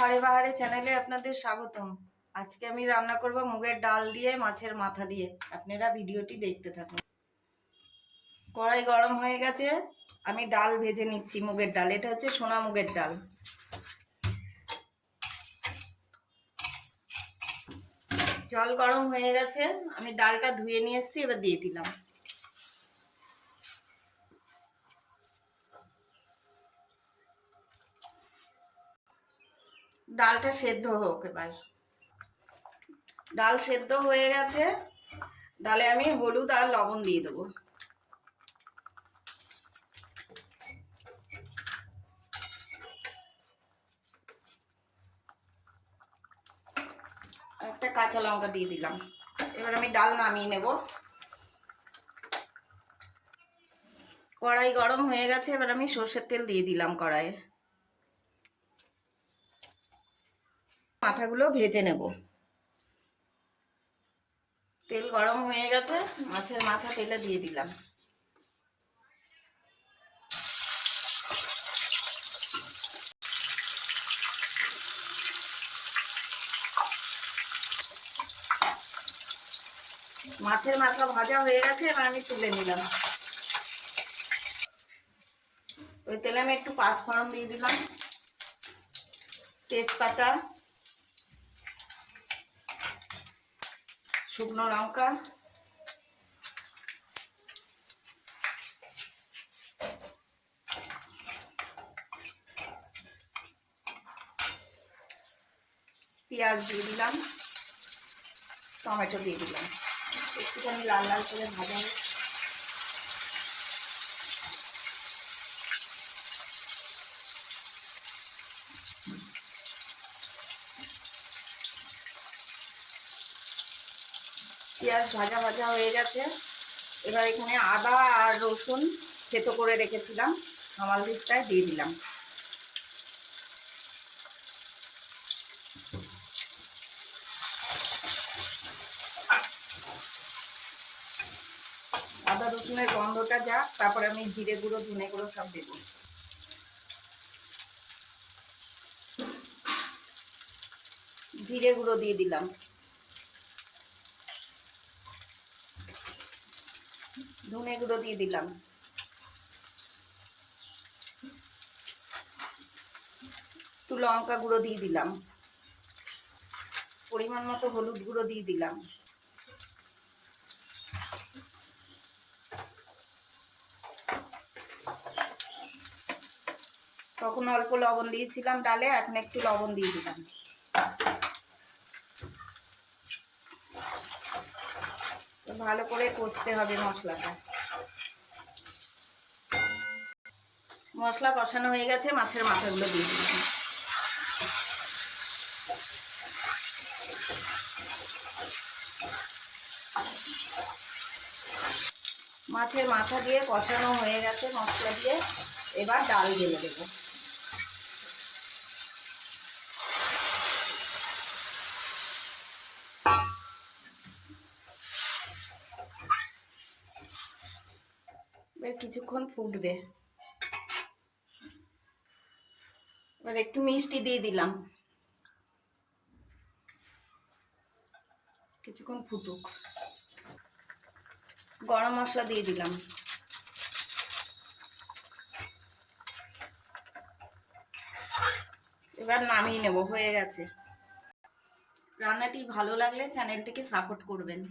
বাহারে বাহারে চ্যানেলে আপনাদের স্বাগতম। আজকে আমি রান্না করব মুগের ডাল দিয়ে মাছের মাথা দিয়ে। আপনারা ভিডিওটি দেখতে থাকুন। কড়াই গরম হয়ে গেছে, আমি ডাল ভেজে নিচ্ছি। মুগের ডাল, এটা হচ্ছে সোনা মুগের ডাল। জল গরম হয়ে গেছে, আমি ডালটা ধুয়ে নিয়ে এসেছি, এবার দিয়ে দিলাম। ডালটা সেদ্ধ হোক। এবার ডাল সেদ্ধ হয়ে গেছে, ডালে আমি হলুদ আর লবণ দিয়ে দেবো। একটা কাঁচা লঙ্কা দিয়ে দিলাম। এবার আমি ডাল নামিয়ে নেব। কড়াই গরম হয়ে গেছে, এবার আমি সর্ষের তেল দিয়ে দিলাম কড়াইয়ে। মাথাগুলো ভেজে নেব। তেল গরম হয়ে গেছে, মাছের মাথা তেলে দিয়ে দিলাম। মাছের মাথা ভাজা হয়ে গেছে, এবার আমি তুলে নিলাম। ওই তেলে আমি একটু পাঁচফোড়ন দিয়ে দিলাম, তেজপাতা, শুকনো লঙ্কা, পেঁয়াজ দিয়ে দিলাম, টমেটো দিয়ে দিলাম। একটুখানি লাল লাল করে ভাজা হবে। পেঁয়াজ ভাজা ভাজা হয়ে গেছে, এবার এখানে আদা আর রসুন থেতো করে রেখেছিলাম হামাল দিস্তায় দিয়ে দিলাম। আদা রসুনের গন্ধটা যাক, তারপরে আমি জিরে গুঁড়ো ধনে গুঁড়ো সব দেব। জিরে গুঁড়ো দিয়ে দিলাম, ধনে গুঁড়ো দিয়ে দিলাম, একটু লঙ্কা গুঁড়ো দিয়ে দিলাম, পরিমাণ মতো হলুদ গুঁড়ো দিয়ে দিলাম। তখন অল্প লবণ দিয়েছিলাম ডালে, এখন একটু লবণ দিয়ে দিলাম। ভালো করে কষতে হবে মশলাটা। মশলা কষানো হয়ে গেছে, মাছের মাথাগুলো দিয়ে দিলাম। মাছের মাথা দিয়ে কষানো হয়ে গেছে মশলা দিয়ে, এবার ডাল ঢেলে দেবো। কিছুক্ষণ ফুটবে। এবার একটু মিষ্টি দিয়ে দিলাম, কিছুক্ষণ ফুটুক। গরম মশলা দিয়ে দিলাম। এবার নামিয়ে নেব, হয়ে গেছে। রান্নাটি ভালো লাগলে চ্যানেলটিকে সাপোর্ট করবেন।